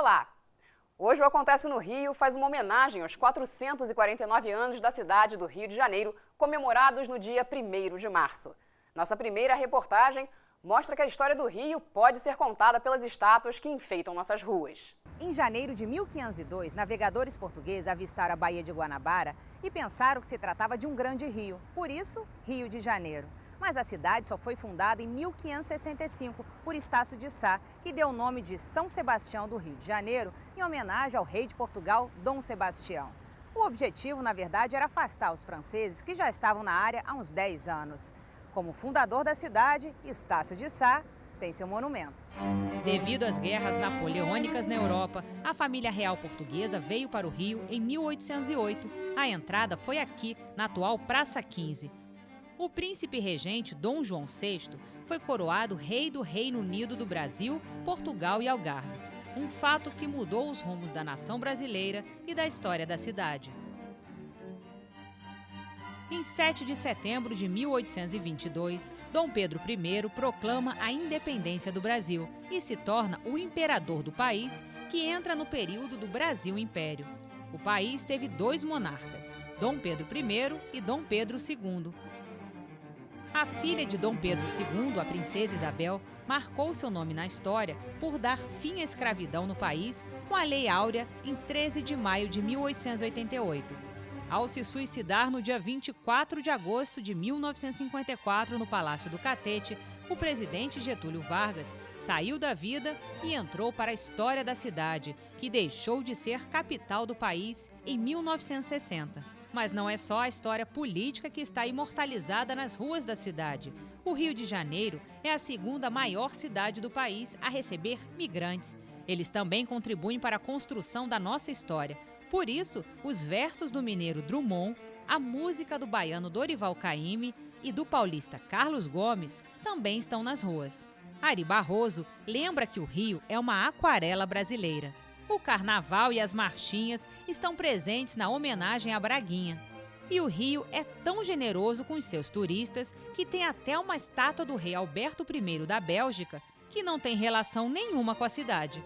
Olá! Hoje o Acontece no Rio faz uma homenagem aos 449 anos da cidade do Rio de Janeiro, comemorados no dia 1º de março. Nossa primeira reportagem mostra que a história do Rio pode ser contada pelas estátuas que enfeitam nossas ruas. Em janeiro de 1502, navegadores portugueses avistaram a Baía de Guanabara e pensaram que se tratava de um grande rio, por isso, Rio de Janeiro. Mas a cidade só foi fundada em 1565 por Estácio de Sá, que deu o nome de São Sebastião do Rio de Janeiro, em homenagem ao rei de Portugal, Dom Sebastião. O objetivo, na verdade, era afastar os franceses que já estavam na área há uns 10 anos. Como fundador da cidade, Estácio de Sá tem seu monumento. Devido às guerras napoleônicas na Europa, a família real portuguesa veio para o Rio em 1808. A entrada foi aqui, na atual Praça 15. O príncipe regente Dom João VI foi coroado rei do Reino Unido do Brasil, Portugal e Algarves, um fato que mudou os rumos da nação brasileira e da história da cidade. Em 7 de setembro de 1822, Dom Pedro I proclama a independência do Brasil e se torna o imperador do país, que entra no período do Brasil Império. O país teve 2 monarcas, Dom Pedro I e Dom Pedro II. A filha de Dom Pedro II, a princesa Isabel, marcou seu nome na história por dar fim à escravidão no país com a Lei Áurea em 13 de maio de 1888. Ao se suicidar no dia 24 de agosto de 1954 no Palácio do Catete, o presidente Getúlio Vargas saiu da vida e entrou para a história da cidade, que deixou de ser capital do país em 1960. Mas não é só a história política que está imortalizada nas ruas da cidade. O Rio de Janeiro é a segunda maior cidade do país a receber migrantes. Eles também contribuem para a construção da nossa história. Por isso, os versos do mineiro Drummond, a música do baiano Dorival Caymmi e do paulista Carlos Gomes também estão nas ruas. Ari Barroso lembra que o Rio é uma aquarela brasileira. O carnaval e as marchinhas estão presentes na homenagem à Braguinha. E o Rio é tão generoso com os seus turistas que tem até uma estátua do rei Alberto I da Bélgica, que não tem relação nenhuma com a cidade.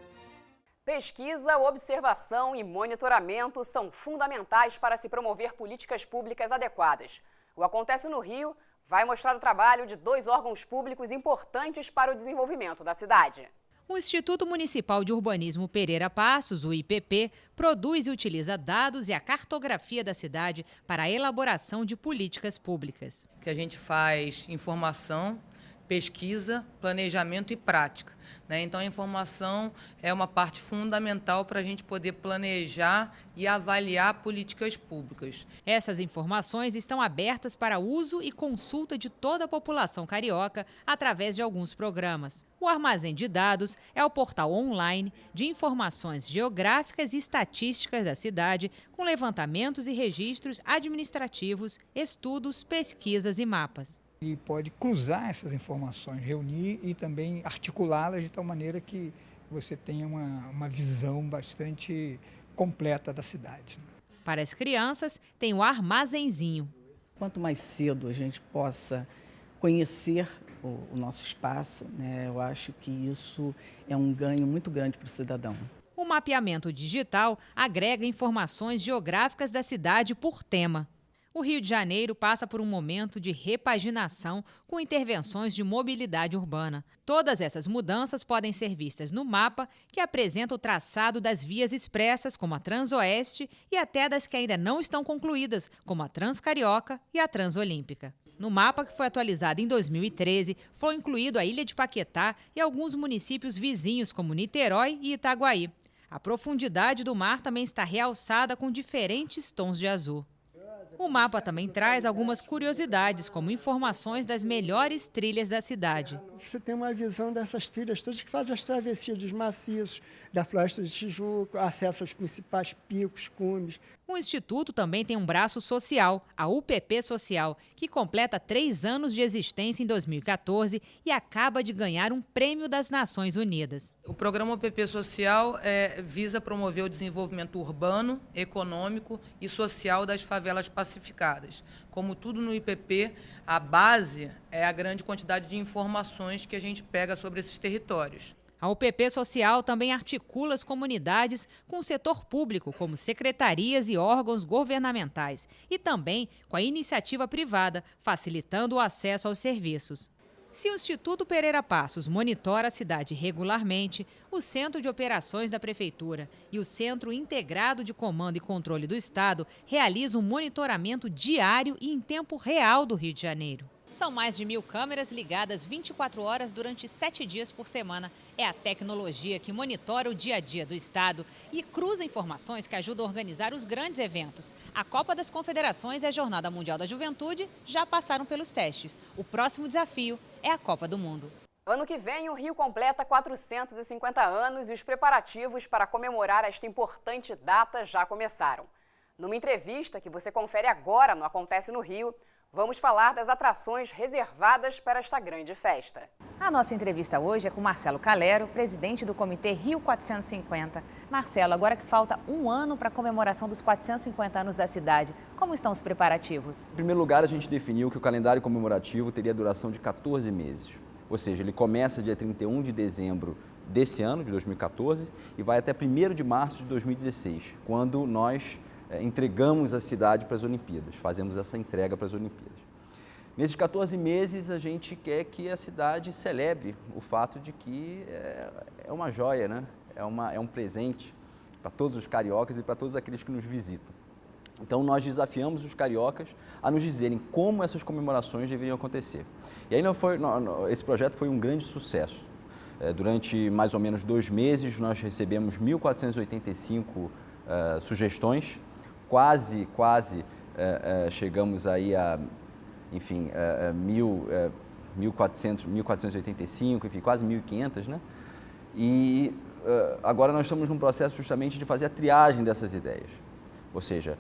Pesquisa, observação e monitoramento são fundamentais para se promover políticas públicas adequadas. O Acontece no Rio vai mostrar o trabalho de 2 órgãos públicos importantes para o desenvolvimento da cidade. O Instituto Municipal de Urbanismo Pereira Passos, o IPP, produz e utiliza dados e a cartografia da cidade para a elaboração de políticas públicas. Que a gente faz informação, pesquisa, planejamento e prática, né? Então, a informação é uma parte fundamental para a gente poder planejar e avaliar políticas públicas. Essas informações estão abertas para uso e consulta de toda a população carioca através de alguns programas. O Armazém de Dados é o portal online de informações geográficas e estatísticas da cidade, com levantamentos e registros administrativos, estudos, pesquisas e mapas. E pode cruzar essas informações, reunir e também articulá-las de tal maneira que você tenha uma visão bastante completa da cidade. Para as crianças, tem o Armazenzinho. Quanto mais cedo a gente possa conhecer o nosso espaço, né, eu acho que isso é um ganho muito grande para o cidadão. O mapeamento digital agrega informações geográficas da cidade por tema. O Rio de Janeiro passa por um momento de repaginação com intervenções de mobilidade urbana. Todas essas mudanças podem ser vistas no mapa, que apresenta o traçado das vias expressas, como a Transoeste, e até das que ainda não estão concluídas, como a Transcarioca e a Transolímpica. No mapa, que foi atualizado em 2013, foi incluído a Ilha de Paquetá e alguns municípios vizinhos, como Niterói e Itaguaí. A profundidade do mar também está realçada com diferentes tons de azul. O mapa também traz algumas curiosidades, como informações das melhores trilhas da cidade. Você tem uma visão dessas trilhas todas que fazem as travessias dos maciços, da Floresta de Tijuca, acesso aos principais picos, cumes. O Instituto também tem um braço social, a UPP Social, que completa 3 anos de existência em 2014 e acaba de ganhar um prêmio das Nações Unidas. O programa UPP Social visa promover o desenvolvimento urbano, econômico e social das favelas pacificadas. Como tudo no IPP, a base é a grande quantidade de informações que a gente pega sobre esses territórios. A UPP Social também articula as comunidades com o setor público, como secretarias e órgãos governamentais, e também com a iniciativa privada, facilitando o acesso aos serviços. Se o Instituto Pereira Passos monitora a cidade regularmente, o Centro de Operações da Prefeitura e o Centro Integrado de Comando e Controle do Estado realizam um monitoramento diário e em tempo real do Rio de Janeiro. São mais de 1.000 câmeras ligadas 24 horas durante 7 dias por semana. É a tecnologia que monitora o dia a dia do Estado e cruza informações que ajudam a organizar os grandes eventos. A Copa das Confederações e a Jornada Mundial da Juventude já passaram pelos testes. O próximo desafio é a Copa do Mundo. Ano que vem, o Rio completa 450 anos e os preparativos para comemorar esta importante data já começaram. Numa entrevista que você confere agora no Acontece no Rio, vamos falar das atrações reservadas para esta grande festa. A nossa entrevista hoje é com Marcelo Calero, presidente do Comitê Rio 450. Marcelo, agora que falta um ano para a comemoração dos 450 anos da cidade, como estão os preparativos? Em primeiro lugar, a gente definiu que o calendário comemorativo teria duração de 14 meses. Ou seja, ele começa dia 31 de dezembro desse ano, de 2014, e vai até 1º de março de 2016, quando nós entregamos a cidade para as Olimpíadas, fazemos essa entrega para as Olimpíadas. Nesses 14 meses, a gente quer que a cidade celebre o fato de que é uma joia, né? É um presente para todos os cariocas e para todos aqueles que nos visitam. Então, nós desafiamos os cariocas a nos dizerem como essas comemorações deveriam acontecer. E aí, esse projeto foi um grande sucesso. Durante mais ou menos 2 meses, nós recebemos 1.485 sugestões, quase chegamos aí a, enfim, 1.485, enfim, quase 1.500, né? E agora nós estamos num processo justamente de fazer a triagem dessas ideias. Ou seja,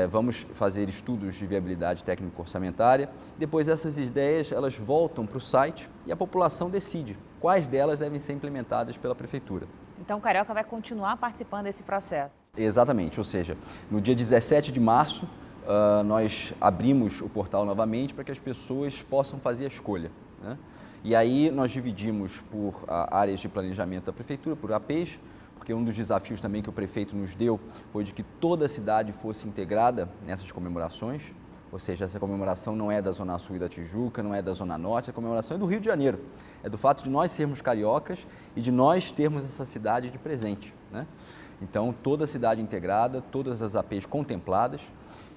vamos fazer estudos de viabilidade técnico-orçamentária, depois essas ideias elas voltam para o site e a população decide quais delas devem ser implementadas pela Prefeitura. Então o Carioca vai continuar participando desse processo? Exatamente, ou seja, no dia 17 de março nós abrimos o portal novamente para que as pessoas possam fazer a escolha, né? E aí nós dividimos por áreas de planejamento da Prefeitura, por APs, porque um dos desafios também que o prefeito nos deu foi de que toda a cidade fosse integrada nessas comemorações, ou seja, essa comemoração não é da Zona Sul e da Tijuca, não é da Zona Norte, a comemoração é do Rio de Janeiro, é do fato de nós sermos cariocas e de nós termos essa cidade de presente, né? Então, toda a cidade integrada, todas as APs contempladas,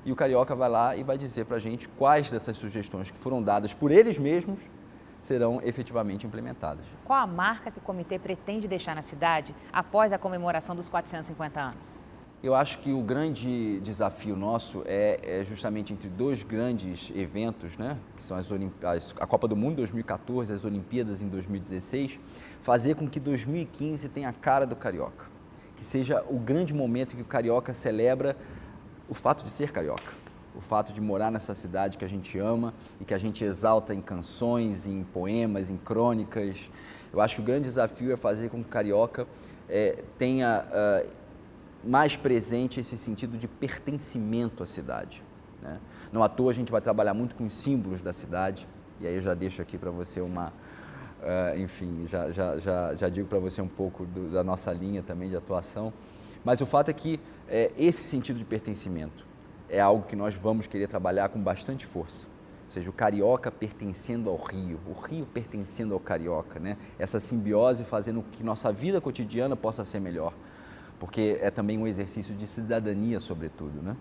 e o carioca vai lá e vai dizer para a gente quais dessas sugestões que foram dadas por eles mesmos serão efetivamente implementadas. Qual a marca que o comitê pretende deixar na cidade após a comemoração dos 450 anos? Eu acho que o grande desafio nosso é justamente entre 2 grandes eventos, né, que são a Copa do Mundo 2014 e as Olimpíadas em 2016, fazer com que 2015 tenha a cara do carioca, que seja o grande momento em que o carioca celebra o fato de ser carioca, o fato de morar nessa cidade que a gente ama e que a gente exalta em canções, em poemas, em crônicas. Eu acho que o grande desafio é fazer com que o carioca tenha mais presente esse sentido de pertencimento à cidade, né? Não à toa a gente vai trabalhar muito com os símbolos da cidade, e aí eu já deixo aqui para você enfim, já digo para você um pouco da nossa linha também de atuação, mas o fato é que esse sentido de pertencimento é algo que nós vamos querer trabalhar com bastante força. Ou seja, o carioca pertencendo ao Rio, o Rio pertencendo ao carioca, né? Essa simbiose fazendo com que nossa vida cotidiana possa ser melhor, porque é também um exercício de cidadania, sobretudo, né?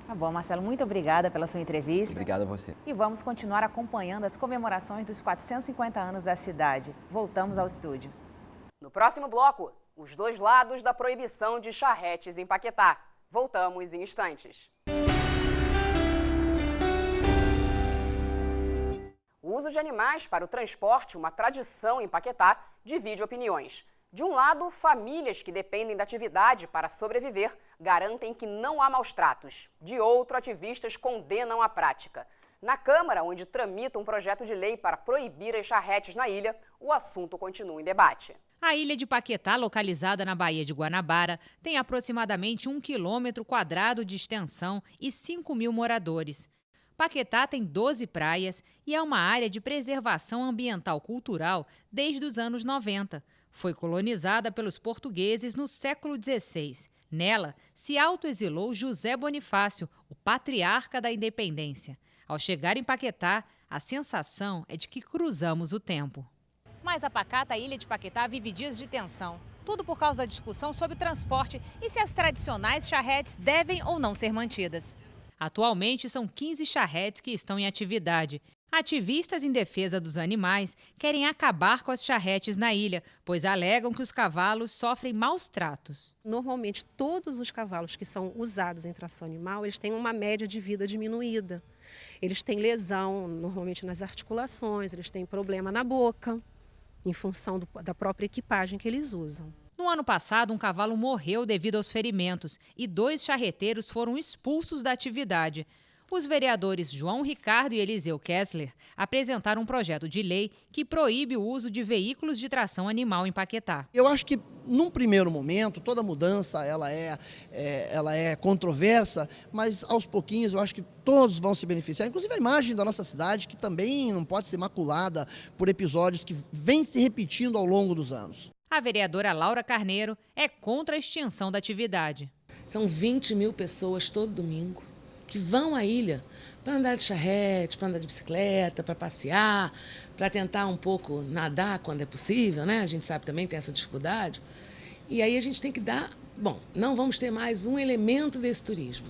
Tá bom, Marcelo, muito obrigada pela sua entrevista. Obrigado a você. E vamos continuar acompanhando as comemorações dos 450 anos da cidade. Voltamos ao estúdio. No próximo bloco, os 2 lados da proibição de charretes em Paquetá. Voltamos em instantes. O uso de animais para o transporte, uma tradição em Paquetá, divide opiniões. De um lado, famílias que dependem da atividade para sobreviver garantem que não há maus tratos. De outro, ativistas condenam a prática. Na Câmara, onde tramita um projeto de lei para proibir as charretes na ilha, o assunto continua em debate. A ilha de Paquetá, localizada na Baía de Guanabara, tem aproximadamente 1 km² de extensão e 5.000 moradores. Paquetá tem 12 praias e é uma área de preservação ambiental cultural desde os anos 90. Foi colonizada pelos portugueses no século XVI. Nela, se autoexilou José Bonifácio, o patriarca da independência. Ao chegar em Paquetá, a sensação é de que cruzamos o tempo. Mas a pacata ilha de Paquetá vive dias de tensão. Tudo por causa da discussão sobre o transporte e se as tradicionais charretes devem ou não ser mantidas. Atualmente, são 15 charretes que estão em atividade. Ativistas em defesa dos animais querem acabar com as charretes na ilha, pois alegam que os cavalos sofrem maus tratos. Normalmente, todos os cavalos que são usados em tração animal, eles têm uma média de vida diminuída. Eles têm lesão, normalmente nas articulações, eles têm problema na boca, em função da própria equipagem que eles usam. No ano passado, um cavalo morreu devido aos ferimentos e 2 charreteiros foram expulsos da atividade. Os vereadores João Ricardo e Eliseu Kessler apresentaram um projeto de lei que proíbe o uso de veículos de tração animal em Paquetá. Eu acho que, num primeiro momento, toda mudança ela é controversa, mas aos pouquinhos eu acho que todos vão se beneficiar. Inclusive a imagem da nossa cidade, que também não pode ser maculada por episódios que vêm se repetindo ao longo dos anos. A vereadora Laura Carneiro é contra a extinção da atividade. São 20 mil pessoas todo domingo que vão à ilha para andar de charrete, para andar de bicicleta, para passear, para tentar um pouco nadar quando é possível, né? A gente sabe também que tem essa dificuldade. E aí a gente tem que dar... Bom, não vamos ter mais um elemento desse turismo.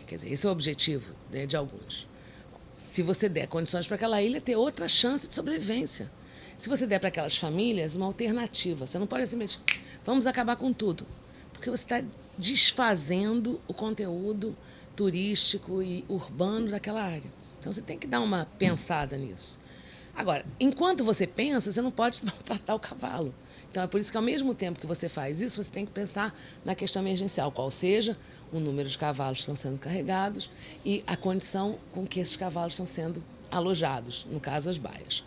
Quer dizer, esse é o objetivo, né, de alguns. Se você der condições para aquela ilha ter outra chance de sobrevivência. Se você der para aquelas famílias uma alternativa. Você não pode simplesmente, vamos acabar com tudo. Porque você está desfazendo o conteúdo turístico e urbano daquela área. Então, você tem que dar uma pensada nisso. Agora, enquanto você pensa, você não pode maltratar o cavalo. Então, é por isso que, ao mesmo tempo que você faz isso, você tem que pensar na questão emergencial, qual seja o número de cavalos que estão sendo carregados e a condição com que esses cavalos estão sendo alojados, no caso, as baias.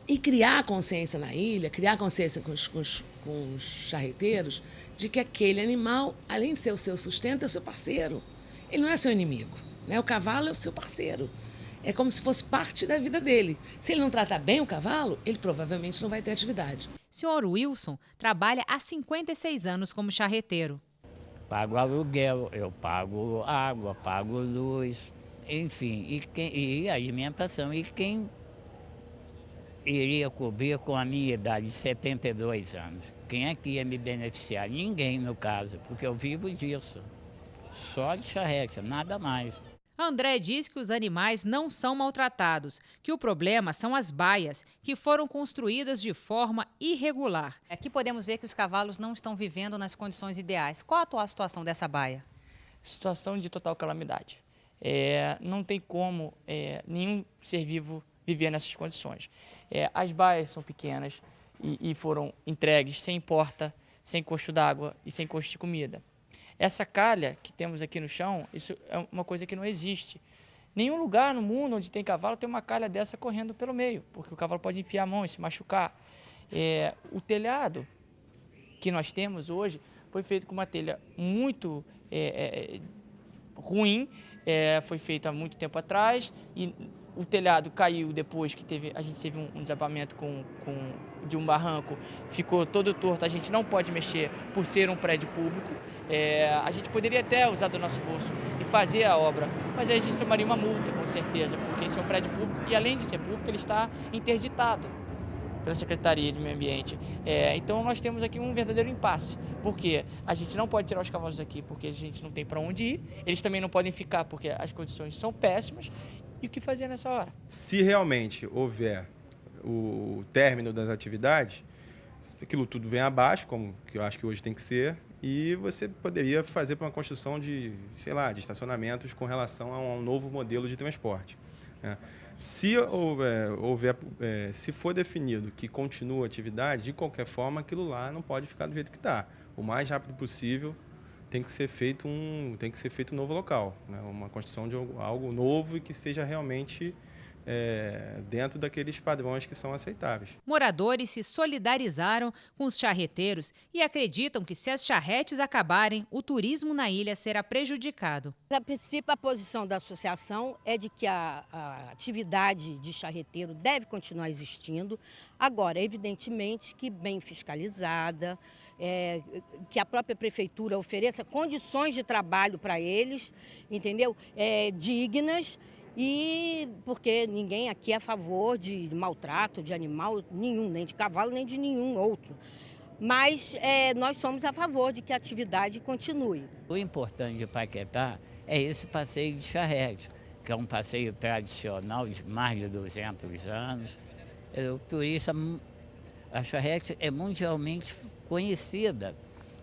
E criar consciência na ilha, criar consciência com os charreteiros de que aquele animal, além de ser o seu sustento, é o seu parceiro. Ele não é seu inimigo, né? O cavalo é o seu parceiro. É como se fosse parte da vida dele. Se ele não tratar bem o cavalo, ele provavelmente não vai ter atividade. Senhor Wilson trabalha há 56 anos como charreteiro. Pago aluguel, eu pago água, pago luz, enfim, e a alimentação. E quem iria cobrir com a minha idade de 72 anos? Quem é que ia me beneficiar? Ninguém, no caso, porque eu vivo disso. Só de charrete, nada mais. André diz que os animais não são maltratados, que o problema são as baias, que foram construídas de forma irregular. Aqui podemos ver que os cavalos não estão vivendo nas condições ideais. Qual a atual situação dessa baia? Situação de total calamidade. Não tem como nenhum ser vivo viver nessas condições. As baias são pequenas e foram entregues sem porta, sem costo d'água e sem costo de comida. Essa calha que temos aqui no chão, isso é uma coisa que não existe. Nenhum lugar no mundo onde tem cavalo tem uma calha dessa correndo pelo meio, porque o cavalo pode enfiar a mão e se machucar. O telhado que nós temos hoje foi feito com uma telha muito ruim, foi feito há muito tempo atrás e o telhado caiu depois que a gente teve um desabamento de um barranco, ficou todo torto, a gente não pode mexer por ser um prédio público. A gente poderia até usar do nosso bolso e fazer a obra, mas aí a gente tomaria uma multa, com certeza, porque esse é um prédio público e, além de ser público, ele está interditado pela Secretaria de Meio Ambiente. Então, nós temos aqui um verdadeiro impasse, porque a gente não pode tirar os cavalos daqui porque a gente não tem para onde ir, eles também não podem ficar porque as condições são péssimas. E o que fazer nessa hora? Se realmente houver o término das atividades, aquilo tudo vem abaixo, como que eu acho que hoje tem que ser, e você poderia fazer para uma construção de, sei lá, de estacionamentos com relação a um novo modelo de transporte. Se se for definido que continua a atividade, de qualquer forma, aquilo lá não pode ficar do jeito que está. O mais rápido possível tem que ser feito um novo local, né? Uma construção de algo novo e que seja realmente dentro daqueles padrões que são aceitáveis. Moradores se solidarizaram com os charreteiros e acreditam que, se as charretes acabarem, o turismo na ilha será prejudicado. A princípio, a posição da associação é de que a atividade de charreteiro deve continuar existindo. Agora, evidentemente que bem fiscalizada, que a própria prefeitura ofereça condições de trabalho para eles, entendeu? Dignas. E porque ninguém aqui é a favor de maltrato de animal nenhum, nem de cavalo, nem de nenhum outro. Mas nós somos a favor de que a atividade continue. O importante de Paquetá é esse passeio de charrete, que é um passeio tradicional de mais de 200 anos. O turista, a charrete é mundialmente conhecida.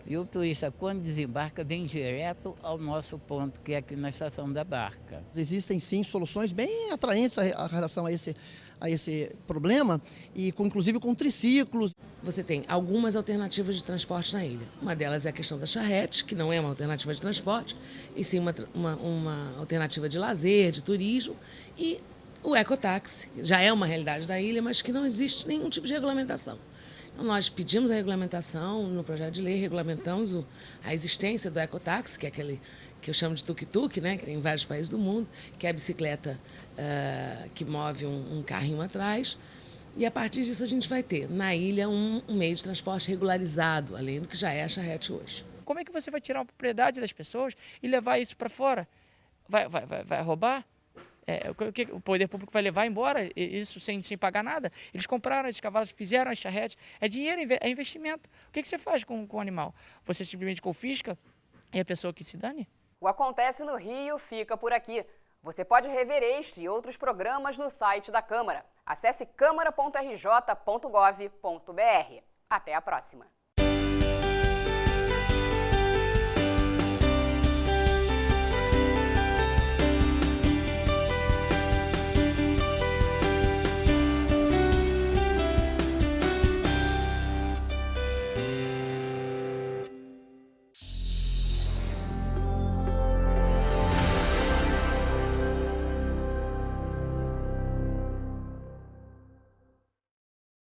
E o turista, quando desembarca, vem direto ao nosso ponto, que é aqui na Estação da Barca. Existem, sim, soluções bem atraentes em relação a esse problema, e inclusive com triciclos. Você tem algumas alternativas de transporte na ilha. Uma delas é a questão da charrete, que não é uma alternativa de transporte, e sim uma alternativa de lazer, de turismo, e o ecotáxi, que já é uma realidade da ilha, mas que não existe nenhum tipo de regulamentação. Nós pedimos a regulamentação no projeto de lei, regulamentamos a existência do ecotáxi, que é aquele que eu chamo de tuk-tuk, né, que tem em vários países do mundo, que é a bicicleta que move um carrinho atrás. E a partir disso a gente vai ter na ilha um meio de transporte regularizado, além do que já é a charrete hoje. Como é que você vai tirar a propriedade das pessoas e levar isso para fora? Vai roubar? O poder público vai levar embora isso sem pagar nada? Eles compraram esses cavalos, fizeram as charretes, é dinheiro, é investimento. O que você faz com o animal? Você simplesmente confisca e a pessoa que se dane? O Acontece no Rio fica por aqui. Você pode rever este e outros programas no site da Câmara. Acesse câmara.rj.gov.br. Até a próxima!